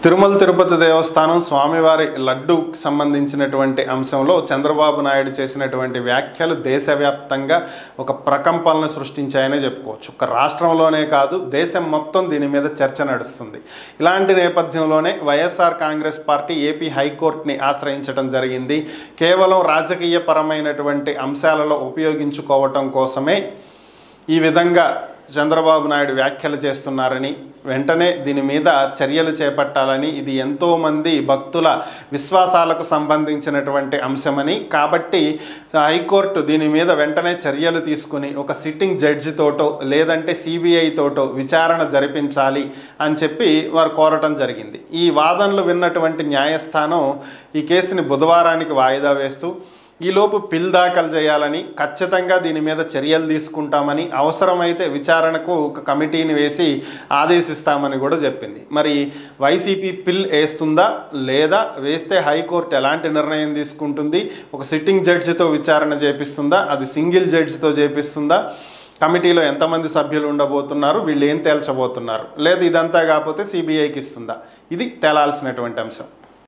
తిరుమల తిరుపతి దేవస్థానం స్వామివారి లడ్డూకి సంబంధించినటువంటి అంశంలో చంద్రబాబు నాయుడు చేసినటువంటి వ్యాఖ్యలు దేశవ్యాప్తంగా ఒక ప్రకంపనను సృష్టించాయనే చెప్పుకోవచ్చు. ఒక రాష్ట్రంలోనే కాదు, దేశం మొత్తం దీని మీద చర్చ నడుస్తుంది. ఇలాంటి నేపథ్యంలోనే వైఎస్ఆర్ కాంగ్రెస్ పార్టీ ఏపీ హైకోర్టుని ఆశ్రయించడం జరిగింది. కేవలం రాజకీయపరమైనటువంటి అంశాలలో ఉపయోగించుకోవటం కోసమే ఈ విధంగా చంద్రబాబు నాయుడు వ్యాఖ్యలు చేస్తున్నారని, వెంటనే దీని మీద చర్యలు చేపట్టాలని, ఇది ఎంతోమంది భక్తుల విశ్వాసాలకు సంబంధించినటువంటి అంశమని, కాబట్టి హైకోర్టు దీని మీద వెంటనే చర్యలు తీసుకుని ఒక సిట్టింగ్ జడ్జితోటో లేదంటే సిబిఐ తోటో విచారణ జరిపించాలి అని చెప్పి వారు కోరటం జరిగింది. ఈ వాదనలు విన్నటువంటి న్యాయస్థానం ఈ కేసుని బుధవారానికి వాయిదా వేస్తూ ఈలోపు పిల్ దాఖలు చేయాలని, ఖచ్చితంగా దీని మీద చర్యలు తీసుకుంటామని, అవసరమైతే విచారణకు ఒక కమిటీని వేసి ఆదేశిస్తామని కూడా చెప్పింది. మరి వైసీపీ పిల్ వేస్తుందా లేదా, వేస్తే హైకోర్టు ఎలాంటి నిర్ణయం తీసుకుంటుంది, ఒక సిట్టింగ్ జడ్జితో విచారణ చేపిస్తుందా, అది సింగిల్ జడ్జితో చేపిస్తుందా, కమిటీలో ఎంతమంది సభ్యులు ఉండబోతున్నారు, వీళ్ళు ఏం తేల్చబోతున్నారు, లేదు ఇదంతా కాకపోతే సిబిఐకి ఇస్తుందా, ఇది తేలాల్సినటువంటి అంశం.